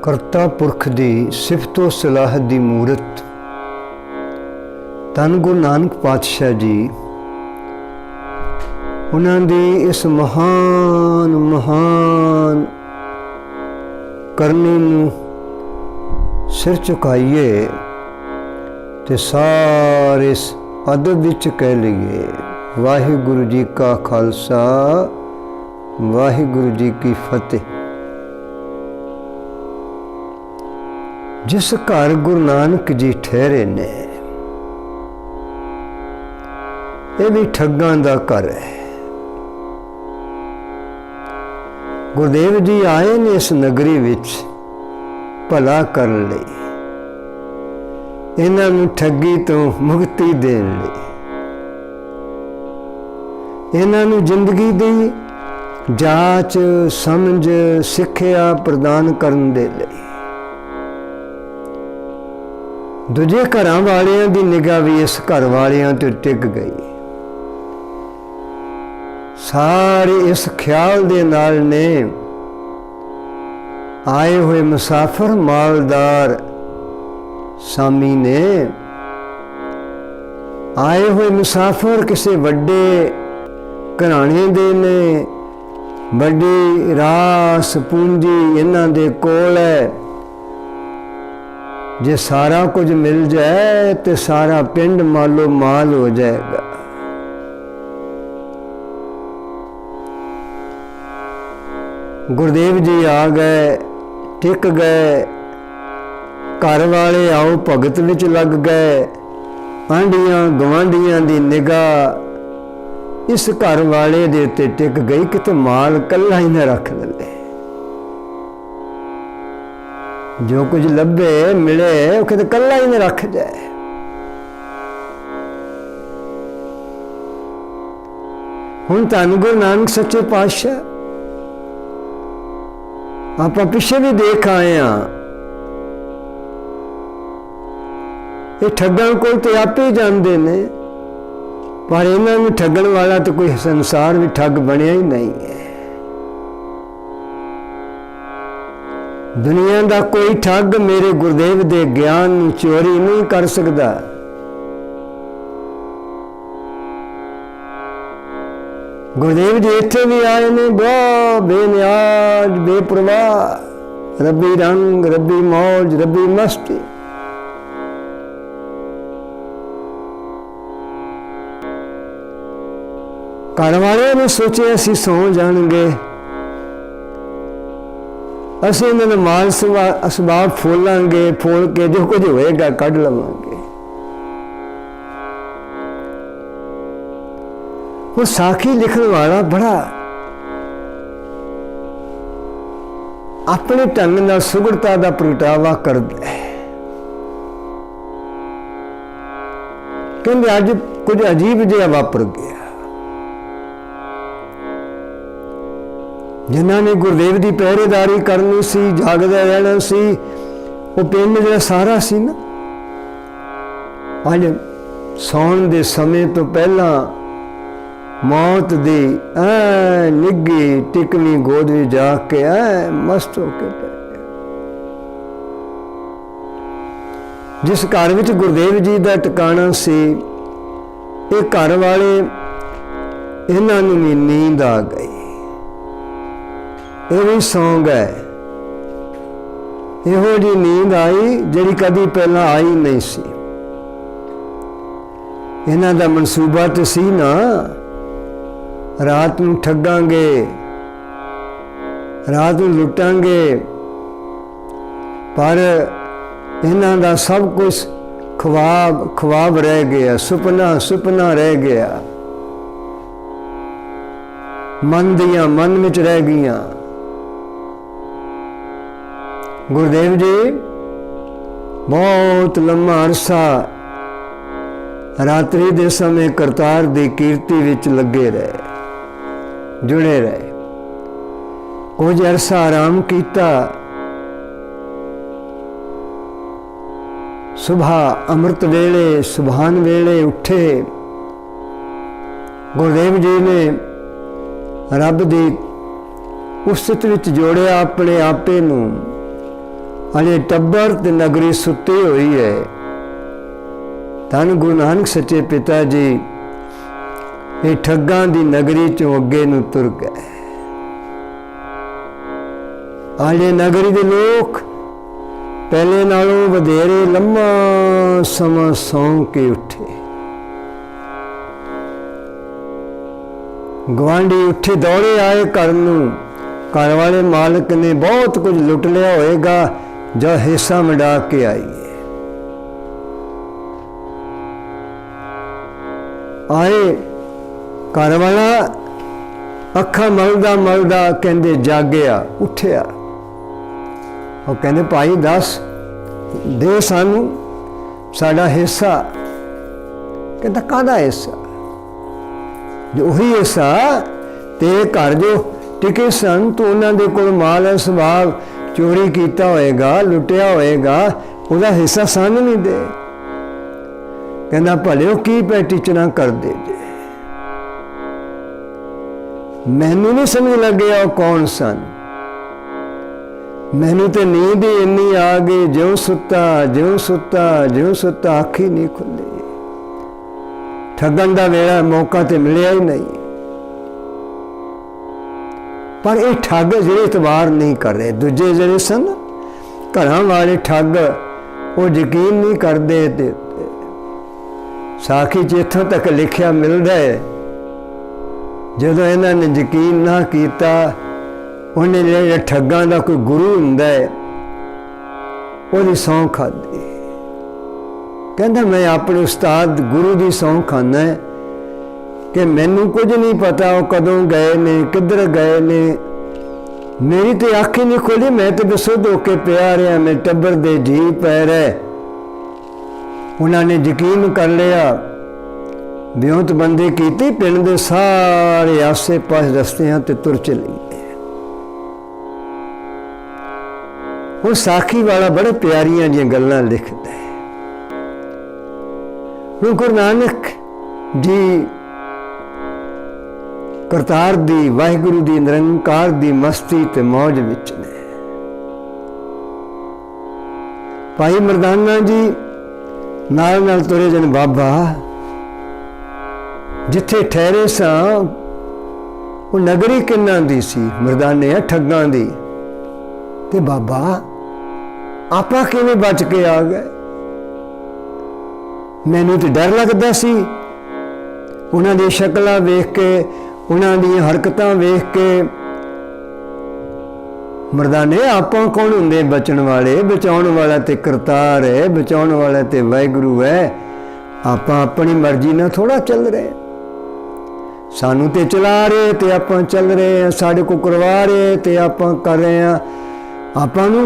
ਕਰਤਾ ਪੁਰਖ ਦੀ ਸਿਫਤੋ ਸਲਾਹ ਦੀ ਮੂਰਤ ਧੰਨ ਗੁਰੂ ਨਾਨਕ ਪਾਤਸ਼ਾਹ ਜੀ ਉਹਨਾਂ ਦੀ ਇਸ ਮਹਾਨ ਕਰਨੀ ਨੂੰ ਸਿਰ ਝੁਕਾਈਏ ਤੇ ਸਾਰੇ ਅਦਬ ਵਿੱਚ ਕਹਿ ਲਈਏ ਵਾਹਿਗੁਰੂ ਜੀ ਕਾ ਖਾਲਸਾ ਵਾਹਿਗੁਰੂ ਜੀ ਕੀ ਫਤਿਹ। जिस घर गुरु नानक जी ठहरे ने ये भी ठगां दा घर है। गुरुदेव जी आए ने इस नगरी विच भला कर लई, इन्हां नूं ठगी तो मुक्ति देण लई, इन्हां नूं जिंदगी दी जांच समझ सिक्ख्या प्रदान करन दे लई दूजे घरां वालियां दी निगाह भी इस घर वालियां ते टिक गई। सारे इस ख्याल दे नाल ने आए हुए मुसाफिर मालदार सामी ने आए हुए मुसाफिर किसी वड्डे घराने दे ने, वड्डी रास पूंजी इन्हां दे कोल है। जे सारा कुछ मिल जाए तो सारा पिंड मालो माल हो जाएगा। गुरुदेव जी आ गए, टिक गए, घर वाले आओ भगत विच लग गए। आंढियां गवांढियां दी निगाह इस घर वाले दे उत्ते टिक गई कि तो माल कल्ला ही ना रख ले, जो कुछ लभे मिले वो किते कल्ला ही न रख जाए। हुण धन गुरु नानक सच्चे पातशाह आप पिछे भी देख आए हाँ, ये ठगां कोल ते आपे ही जांदे ने, पर इन्हां नूं ठगण वाला तो कोई संसार भी ठग बनिया ही नहीं है। दुनिया का कोई ठग मेरे गुरुदेव दे ज्ञान चोरी नहीं कर सकता। गुरुदेव जी इत्थे भी आए ने बहुत बेनियाज बेपरवाह, रब्बी रंग रब्बी मौज रब्बी मस्ती। घर वाले ने सोचे असी सौ जाएंगे, असीं इन्हां माल असबाब फोलांगे, फोल के जो कुछ होएगा कढ़ लवांगे। वो साखी लिखण वाला बड़ा अपने ढंग नाल सुगड़ता दा प्रगटावा करदा है। कहंदे अज कुछ अजीब जिहा वापर गया। जिन्हां ने गुरुदेव की पहरेदारी करनी सी, जागदा रहना सी, वो पिंड जिहड़ा सारा सी ना, अज सौण दे समय तो पहला मौत दी निग्गी टिकवी गोद में जाके मस्त होके पै गया। जिस घर विच गुरुदेव जी का टिकाणा सी, ये घर वाले इन्हां नूं भी नींद आ गई। ये भी सौ गए। इहो जी नींद आई जिहड़ी कदी पहला आई नहीं सी। इन्हां दा मनसूबा तो सी ना, रात नूं ठगांगे, रात नूं लुटांगे, पर इन्हां दा सब कुछ ख्वाब रह गया, सुपना रह गया, मन दियां मन विच रह गईयां। गुरुदेव जी बहुत लंबा अरसा रात्रि दे समय करतार दी कीर्ति विच लगे रहे, जुड़े रहे। कुछ अरसा आराम किया। सुबह अमृत वेले सुभान वेले उठे। गुरुदेव जी ने रब दी उस स्थिति विच जोड़िया अपने आपे नूं, हले टब्बर ते नगरी सुती हुई है। धन गुरु नानक सच्चे पिता जी ये ठग्गां दी नगरी चों अगे नूं तुर गए। आले नगरी दे लोग पहले नालों वधेरे लम्मा समा सौ के उठे। गुआंढी उठे दौड़े आए घर नूं। घर वाले मालिक ने बहुत कुछ लुट लिया होएगा, जो हिस्सा मिटा के आइए। आए घर वाला अखा मलदा मलदा कहंदे जागया, उठिया। और कहंदे भाई दस दे सानू साडा हिस्सा। कहंदा काहदा हिस्सा? जो वही हिस्सा ते घर जो टिके सन तो उन्हां दे कोल माल है, सुभाग चोरी कीता होएगा, लुटिया होएगा, उहदा हिस्सा सानू नहीं दे। कहंदा भले की पै टीचना कर दे जे। मैनू नहीं समझ लगे कौन सन। मैनू तो नींद ही इन्नी आ गई, ज्यों सुता ज्यों सुता ज्यों सुता, अख ही नहीं खुली। ठगन का वेला मौका तो मिलिया ही नहीं। पर ये ठग जिहड़े इतबार नहीं कर रहे, दूजे जिहड़े सन घरां वाले ठग, वो यकीन नहीं करते। साखी च इत्थों तक लिखिया मिलता है, जदों इन्हां ने यकीन ना किया, उन्हें जिहड़े ठगां दा कोई गुरु हुंदा है, उहदी सौं खाधी। कहंदा मैं अपने उस्ताद गुरु की सौं खाना है कि मैनू कुछ नहीं पता वो कदों गए ने, किधर गए ने, मेरी तो अख ही नहीं खोली। मैं तो बेसुध होके पिया रहा, मैं टब्बर दे जी पै रहे। उन्होंने यकीन कर लिया, बेउत बंदी की, पिंड के सारे आसे पास रस्तियां ते तुर चली गए। हुण साखी वाला बड़े प्यारियां जिहियां गल्लां लिखदा है। हुण गुरु नानक जी करतार दी, वाहिगुरु दी, निरंकार दी मस्ती ते मौज विच ने। भाई मरदाना जी नाल नाल तुरे जन बाबा। जिथे ठहरे सां वो नगरी किन्ना दी सी? मरदाने ठग्गां दी। ते बाबा आपा किवें बच के आ गए? मैनू तो डर लगदा सी उन्हां दी शक्लां वेख के, उन्हां दी हरकतां वेख के। मरदाने आपां कौन हुंदे बचण वाले? बचाउण वाला ते करतार है, बचाउण वाला ते वाहिगुरू है। आपां अपनी मर्जी नाल थोड़ा चल रहे, सानू ते चला रहे ते आपां चल रहे हैं, साडे को करवा रहे ते आपां कर रहे हैं। आपां नू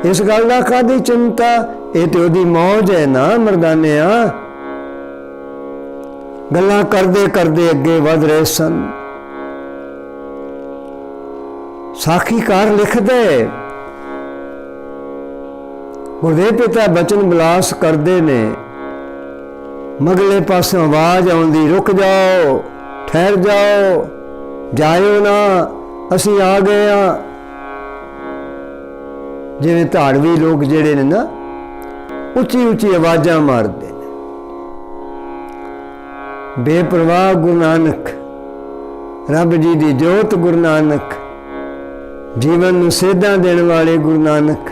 इस गल दा काहदी चिंता? ये ते ओदी मौज है ना मरदानिया। गल्लां करदे करदे अगे वध रहे सन। साखीकार लिखदे, गुरदेव पिता बचन बिलास करदे ने। मगले पासों आवाज आउंदी, रुक जाओ, ठहर जाओ, जाओ ना, असी आ गए हाँ। जिवें धाड़वी लोग जिहड़े ने ना उच्ची उच्ची आवाज़ां मारदे ने। बेपरवाह गुरु नानक, रब जी दी जोत गुरु नानक, जीवन नूं सेधां देण वाले गुरु नानक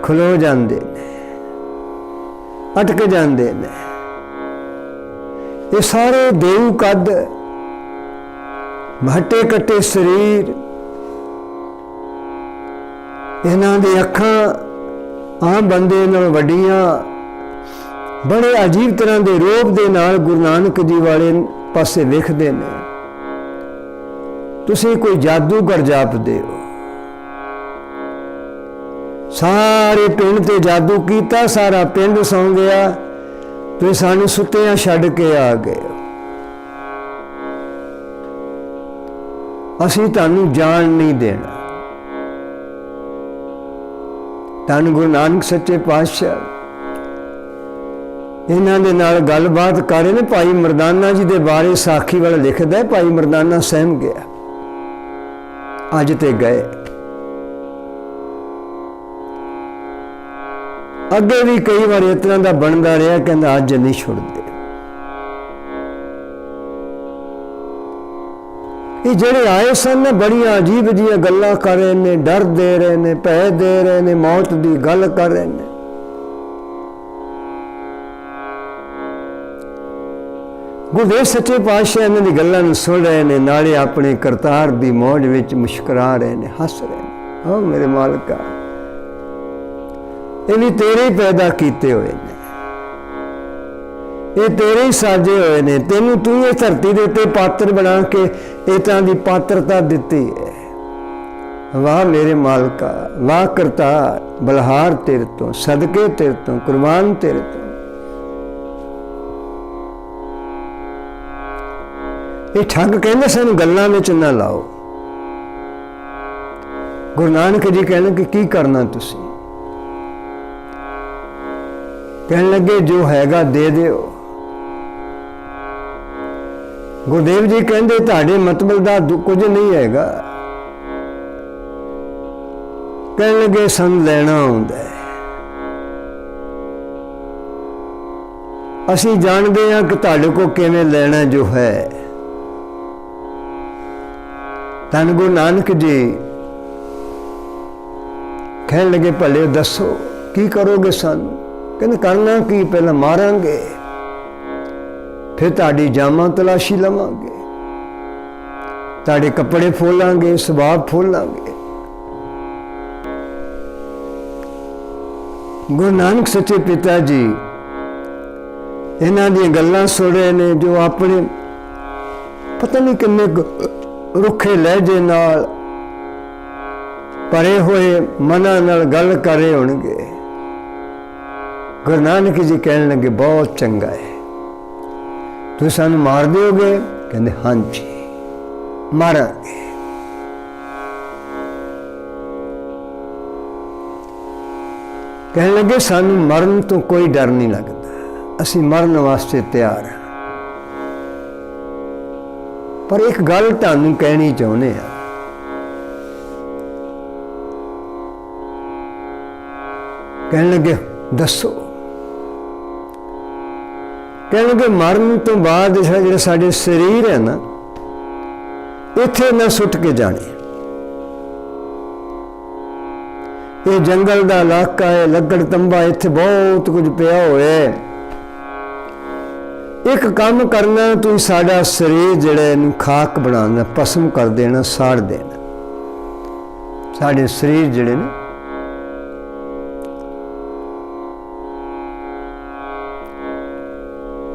खलो जांदे ने, अटक जांदे ने। ये सारे देऊ कद, भट्टे कट्टे शरीर, इन्हां दी अखां आम बंदे नालों वड्डियां, बड़े अजीब तरह के रूप दे नाल गुरु नानक जी वाले पासे वेखदे ने। तुसीं कोई जादूगर जापदे हो। सारे पिंड ते जादू कीता, सारा पिंड सौ गया, तुसीं सानू सुत्तियां छड्ड के आ गए। असीं तुहानू जान नहीं देना। धन गुरु नानक सच्चे पातशाह इन्हां दे नाल गलबात कर रहे ने। भाई मरदाना जी दे बारे साखी वाला लिखदा है, भाई मरदाना सहम गया, अज ते गए। ਅੱਗੇ ਵੀ ਕਈ ਵਾਰ ਇਸ ਤਰ੍ਹਾਂ ਦਾ ਬਣਦਾ ਰਿਹਾ, ਕਹਿੰਦਾ ਅੱਜ ਨਹੀਂ ਛੁੱਟਦੇ। ਇਹ ਜਿਹੜੇ ਆਏ ਸਨ ਨਾ ਬੜੀਆਂ ਅਜੀਬ ਜਿਹੀਆਂ ਗੱਲਾਂ ਕਰ ਰਹੇ ਨੇ, ਡਰ ਦੇ ਰਹੇ ਨੇ, ਭੈ ਦੇ ਰਹੇ ਨੇ, ਮੌਤ ਦੀ ਗੱਲ ਕਰ ਰਹੇ ਨੇ। ਗੁਰਦੇਵ ਸੱਚੇ ਪਾਤਸ਼ਾਹ ਇਹਨਾਂ ਦੀ ਗੱਲਾਂ ਨੂੰ ਸੁਣ ਰਹੇ ਨੇ, ਨਾਲੇ ਆਪਣੇ ਕਰਤਾਰ ਦੀ ਮੌਜ ਵਿੱਚ ਮੁਸਕਰਾ ਰਹੇ ਨੇ, ਹੱਸ ਰਹੇ ਨੇ। ਓ ਮੇਰੇ ਮਾਲਕਾ, ਇਹ ਵੀ ਤੇਰੇ ਹੀ ਪੈਦਾ ਕੀਤੇ ਹੋਏ ਨੇ, ਇਹ ਤੇਰੇ ਹੀ ਸਾਜੇ ਹੋਏ ਨੇ, ਤੈਨੂੰ ਤੂੰ ਇਹ ਧਰਤੀ ਦੇ ਉੱਤੇ ਪਾਤਰ ਬਣਾ ਕੇ ਇਹ ਤਰ੍ਹਾਂ ਦੀ ਪਾਤਰਤਾ ਦਿੱਤੀ ਹੈ। ਵਾਹ ਮੇਰੇ ਮਾਲਕਾ, ਵਾਹ ਕਰਤਾਰ, ਬਲਹਾਰ ਤੇਰੇ ਤੋਂ, ਸਦਕੇ ਤੇਰੇ ਤੋਂ, ਕੁਰਬਾਨ ਤੇਰੇ ਤੋਂ। ਇਹ ਠੱਗ ਕਹਿੰਦੇ ਸਾਨੂੰ ਗੱਲਾਂ ਵਿੱਚ ਨਾ ਲਾਓ। ਗੁਰੂ ਨਾਨਕ ਜੀ ਕਹਿਣ ਕਿ ਕੀ ਕਰਨਾ ਤੁਸੀਂ? ਕਹਿਣ ਲੱਗੇ ਜੋ ਹੈਗਾ ਦੇ ਦਿਓ। ਗੁਰਦੇਵ ਜੀ ਕਹਿੰਦੇ ਤੁਹਾਡੇ ਮਤਲਬ ਦਾ ਕੁਝ ਨਹੀਂ ਹੈਗਾ। ਕਹਿਣ ਲੱਗੇ ਸਾਨੂੰ ਲੈਣਾ ਆਉਂਦਾ ਹੈ, ਅਸੀਂ ਜਾਣਦੇ ਹਾਂ ਕਿ ਤੁਹਾਡੇ ਕੋਲ ਕਿਵੇਂ ਲੈਣਾ ਜੋ ਹੈ। ਧੰਨ ਗੁਰੂ ਨਾਨਕ ਜੀ ਕਹਿਣ ਲੱਗੇ ਭਲੇ ਦੱਸੋ ਕੀ ਕਰੋਗੇ ਸਾਨੂੰ? ਕਹਿੰਦੇ ਕਰਨਾ ਕੀ, ਪਹਿਲਾਂ ਮਾਰਾਂਗੇ, ਫਿਰ ਤੁਹਾਡੀ ਜਾਮਾਂ ਤਲਾਸ਼ੀ ਲਵਾਂਗੇ, ਤੁਹਾਡੇ ਕੱਪੜੇ ਫੋਲਾਂਗੇ, ਸੁਭਾਅ ਫੋਲਾਂਗੇ। ਗੁਰੂ ਨਾਨਕ ਸੱਚੇ ਪਿਤਾ ਜੀ ਇਹਨਾਂ ਦੀਆਂ ਗੱਲਾਂ ਸੁਣ ਰਹੇ ਨੇ, ਜੋ ਆਪਣੇ ਪਤਾ ਨਹੀਂ ਕਿੰਨੇ ਰੁੱਖੇ ਲਹਿਜੇ ਨਾਲ, ਭਰੇ ਹੋਏ ਮਨਾਂ ਨਾਲ ਗੱਲ ਕਰ ਰਹੇ ਹੋਣਗੇ। ਗੁਰੂ ਨਾਨਕ ਜੀ ਕਹਿਣ ਲੱਗੇ ਬਹੁਤ ਚੰਗਾ ਹੈ, ਤੁਸੀਂ ਸਾਨੂੰ ਮਾਰ ਦਿਓਗੇ? ਕਹਿੰਦੇ ਹਾਂਜੀ ਮਾਰਾਂਗੇ। ਕਹਿਣ ਲੱਗੇ ਸਾਨੂੰ ਮਰਨ ਤੋਂ ਕੋਈ ਡਰ ਨਹੀਂ ਲੱਗਦਾ, ਅਸੀਂ ਮਰਨ ਵਾਸਤੇ ਤਿਆਰ ਹਾਂ। ਪਰ ਇੱਕ ਗੱਲ ਤੁਹਾਨੂੰ ਕਹਿਣੀ ਚਾਹੁੰਦੇ ਆ। ਕਹਿਣ ਲੱਗੇ ਦੱਸੋ? ਕਹਿਣ ਲੱਗੇ ਮਰਨ ਤੋਂ ਬਾਅਦ ਜਿਹੜਾ ਸਾਡੇ ਸਰੀਰ ਹੈ ਨਾ, ਇੱਥੇ ਨਾ ਸੁੱਟ ਕੇ ਜਾਣੇ। ਇਹ ਜੰਗਲ ਦਾ ਇਲਾਕਾ ਹੈ, ਲੱਕੜ ਤੰਬਾ ਇੱਥੇ ਬਹੁਤ ਕੁਝ ਪਿਆ ਹੋਇਆ। ਇੱਕ ਕੰਮ ਕਰਨਾ, ਤੁਸੀਂ ਸਾਡਾ ਸਰੀਰ ਜਿਹੜਾ ਇਹਨੂੰ ਖਾਕ ਬਣਾਉਣਾ, ਭਸਮ ਕਰ ਦੇਣਾ, ਸਾੜ ਦੇਣਾ। ਸਾਡੇ ਸਰੀਰ ਜਿਹੜੇ ਨੇ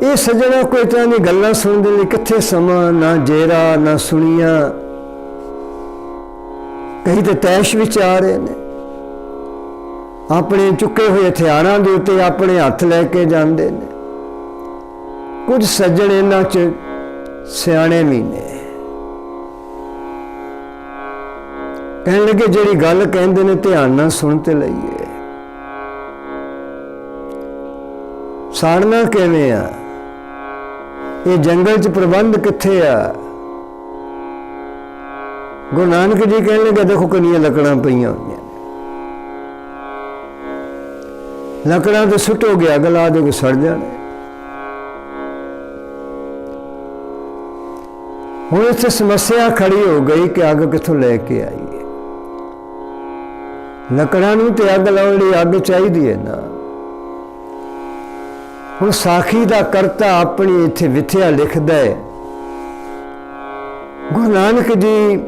ਇਹ ਸੱਜਣਾ ਕੋਈ ਤਰ੍ਹਾਂ ਦੀ ਗੱਲਾਂ ਸੁਣਨ ਦੇ ਲਈ ਕਿੱਥੇ ਸਮਾਂ, ਨਾ ਜੇਰਾ ਨਾ ਸੁਣੀਆਂ। ਕਈ ਤਾਂ ਤੈਸ਼ ਵਿੱਚ ਆ ਰਹੇ ਨੇ, ਆਪਣੇ ਚੁੱਕੇ ਹੋਏ ਹਥਿਆਰਾਂ ਦੇ ਉੱਤੇ ਆਪਣੇ ਹੱਥ ਲੈ ਕੇ ਜਾਂਦੇ ਨੇ। ਕੁਝ ਸੱਜਣ ਇਹਨਾਂ 'ਚ ਸਿਆਣੇ ਵੀ ਨੇ। ਕਹਿਣ ਲੱਗੇ ਜਿਹੜੀ ਗੱਲ ਕਹਿੰਦੇ ਨੇ ਧਿਆਨ ਨਾਲ ਸੁਣ ਤੇ ਲਈਏ। ਸਾੜਨਾ ਕਿਵੇਂ ਆ? ਇਹ ਜੰਗਲ 'ਚ ਪ੍ਰਬੰਧ ਕਿੱਥੇ ਆ? ਗੁਰੂ ਨਾਨਕ ਜੀ ਕਹਿਣ ਲੱਗੇ ਦੇਖੋ ਕਿੰਨੀਆਂ ਲੱਕੜਾਂ ਪਈਆਂ ਹੋਈਆਂ, ਲੱਕੜਾਂ ਤੇ ਸੁੱਟੋਗੇ, ਅੱਗ ਲਾ ਦੋਗੇ, ਸੜ ਜਾਣੇ। ਹੁਣ ਇੱਥੇ ਸਮੱਸਿਆ ਖੜੀ ਹੋ ਗਈ ਕਿ ਅੱਗ ਕਿੱਥੋਂ ਲੈ ਕੇ ਆਈਏ? ਲੱਕੜਾਂ ਨੂੰ ਤੇ ਅੱਗ ਲਾਉਣ ਲਈ ਅੱਗ ਚਾਹੀਦੀ ਹੈ ਨਾ। ਹੁਣ ਸਾਖੀ ਦਾ ਕਰਤਾ ਆਪਣੀ ਇੱਥੇ ਵਿਥਿਆ ਲਿਖਦਾ ਹੈ। ਗੁਰੂ ਨਾਨਕ ਜੀ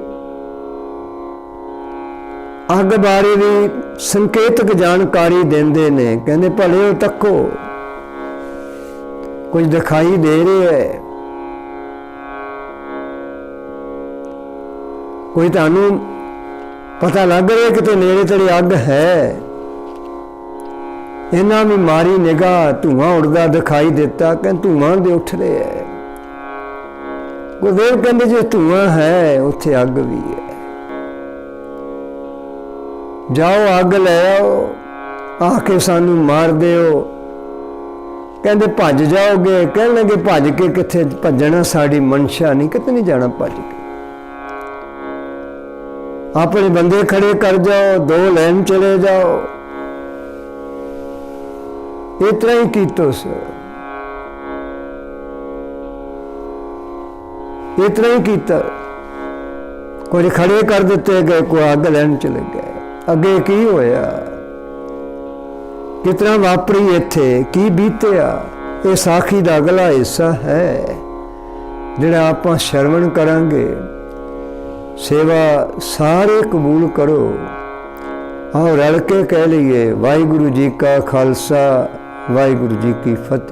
ਅੱਗ ਬਾਰੇ ਵੀ ਸੰਕੇਤਕ ਜਾਣਕਾਰੀ ਦਿੰਦੇ ਨੇ। ਕਹਿੰਦੇ ਭਲੇ ਉਹ ਤੱਕੋ, ਕੁਝ ਦਿਖਾਈ ਦੇ ਰਿਹਾ ਹੈ, ਕੋਈ ਤੁਹਾਨੂੰ ਪਤਾ ਲੱਗ ਰਿਹਾ ਕਿਤੇ ਨੇੜੇ ਤੇੜੇ ਅੱਗ ਹੈ। ਇਹਨਾਂ ਵੀ ਮਾਰੀ ਨਿਗਾਹ, ਧੂੰਆਂ ਉੱਡਦਾ ਦਿਖਾਈ ਦਿੱਤਾ। ਕਹਿੰਦੇ ਧੂੰਆਂ ਦੇ ਉੱਠ ਰਿਹਾ ਹੈ। ਗੁਰਦੇਵ ਕਹਿੰਦੇ ਜੇ ਧੂੰਆਂ ਹੈ ਉੱਥੇ ਅੱਗ ਵੀ ਹੈ, ਜਾਓ ਅੱਗ ਲੈ ਆਓ, ਆ ਕੇ ਸਾਨੂੰ ਮਾਰ ਦਿਓ। ਕਹਿੰਦੇ ਭੱਜ ਜਾਓਗੇ? ਕਹਿਣ ਲੱਗੇ ਭੱਜ ਕੇ ਕਿੱਥੇ ਭੱਜਣਾ, ਸਾਡੀ ਮਨਸ਼ਾ ਨਹੀਂ, ਕਿਤੇ ਨਹੀਂ ਜਾਣਾ ਭੱਜ ਕੇ। ਆਪਣੇ ਬੰਦੇ ਖੜੇ ਕਰ ਜਾਓ, ਦੋ ਲਾਈਨ ਚਲੇ ਜਾਓ, इतना ही कीतोस, इतना ही कीता। कोई खड़े कर दिते गए, कोई अग लैन चले गए। अगे की होया, कितना वापरी, इत्थे की बीतिया। ये साखी दा अगला हिस्सा है जिहड़ा आपां श्रवण करांगे। सेवा सारे कबूल करो। आओ रल के कह लीए, वाहिगुरु जी का खालसा, वाहिगुरु जी की फतेह।